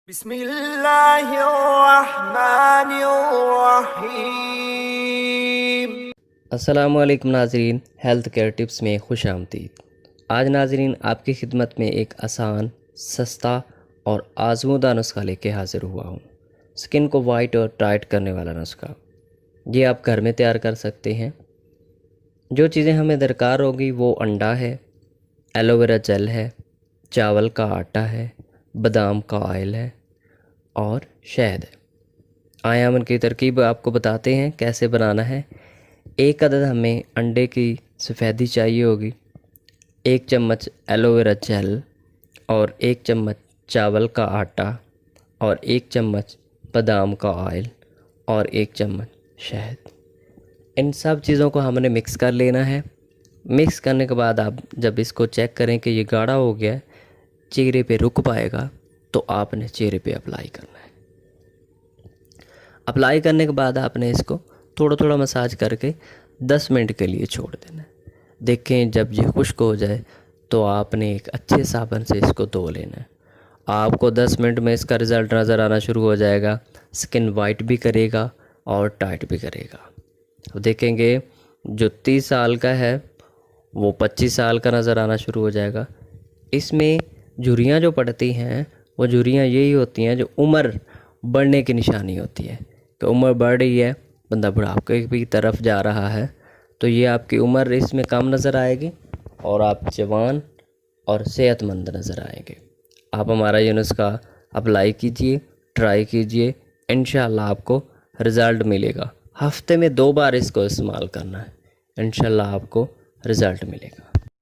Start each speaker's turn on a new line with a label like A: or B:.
A: بسم اللہ الرحمن الرحیم۔
B: السلام علیکم ناظرین، ہیلتھ کیئر ٹپس میں خوش آمدید۔ آج ناظرین آپ کی خدمت میں ایک آسان، سستا اور آزمودہ نسخہ لے کے حاضر ہوا ہوں۔ سکن کو وائٹ اور ٹائٹ کرنے والا نسخہ یہ آپ گھر میں تیار کر سکتے ہیں۔ جو چیزیں ہمیں درکار ہوگی وہ انڈا ہے، ایلو ویرا جیل ہے، چاول کا آٹا ہے، بادام کا آئل ہے اور شہد ہے۔ آئیں ہم ان کی ترکیب آپ کو بتاتے ہیں کیسے بنانا ہے۔ ایک عدد ہمیں انڈے کی سفیدی چاہیے ہوگی، 1 چمچ ایلو ویرا جیل اور 1 چمچ چاول کا آٹا اور 1 چمچ بادام کا آئل اور 1 چمچ شہد۔ ان سب چیزوں کو ہم نے مکس کر لینا ہے۔ مکس کرنے کے بعد آپ جب اس کو چیک کریں کہ یہ گاڑھا ہو گیا ہے، چہرے پہ رک پائے گا، تو آپ نے چہرے پہ اپلائی کرنا ہے۔ اپلائی کرنے کے بعد آپ نے اس کو تھوڑا تھوڑا مساج کر کے 10 منٹ کے لیے چھوڑ دینا ہے۔ دیکھیں جب یہ خشک ہو جائے تو آپ نے ایک اچھے صابن سے اس کو دھو لینا ہے۔ آپ کو 10 منٹ میں اس کا رزلٹ نظر آنا شروع ہو جائے گا۔ سکن وائٹ بھی کرے گا اور ٹائٹ بھی کرے گا۔ دیکھیں گے جو 30 سال کا ہے وہ 25 سال کا نظر آنا شروع ہو جائے گا۔ اس میں جھریاں جو پڑتی ہیں وہ جھریاں یہی ہوتی ہیں جو عمر بڑھنے کی نشانی ہوتی ہے کہ عمر بڑھ رہی ہے، بندہ بڑھاپے کی طرف جا رہا ہے، تو یہ آپ کی عمر اس میں کم نظر آئے گی اور آپ جوان اور صحت مند نظر آئیں گے۔ آپ ہمارا یہ نسخہ اپلائی کیجئے، ٹرائی کیجئے، انشاءاللہ آپ کو رزلٹ ملے گا۔ ہفتے میں 2 بار اس کو استعمال کرنا ہے، انشاءاللہ آپ کو رزلٹ ملے گا۔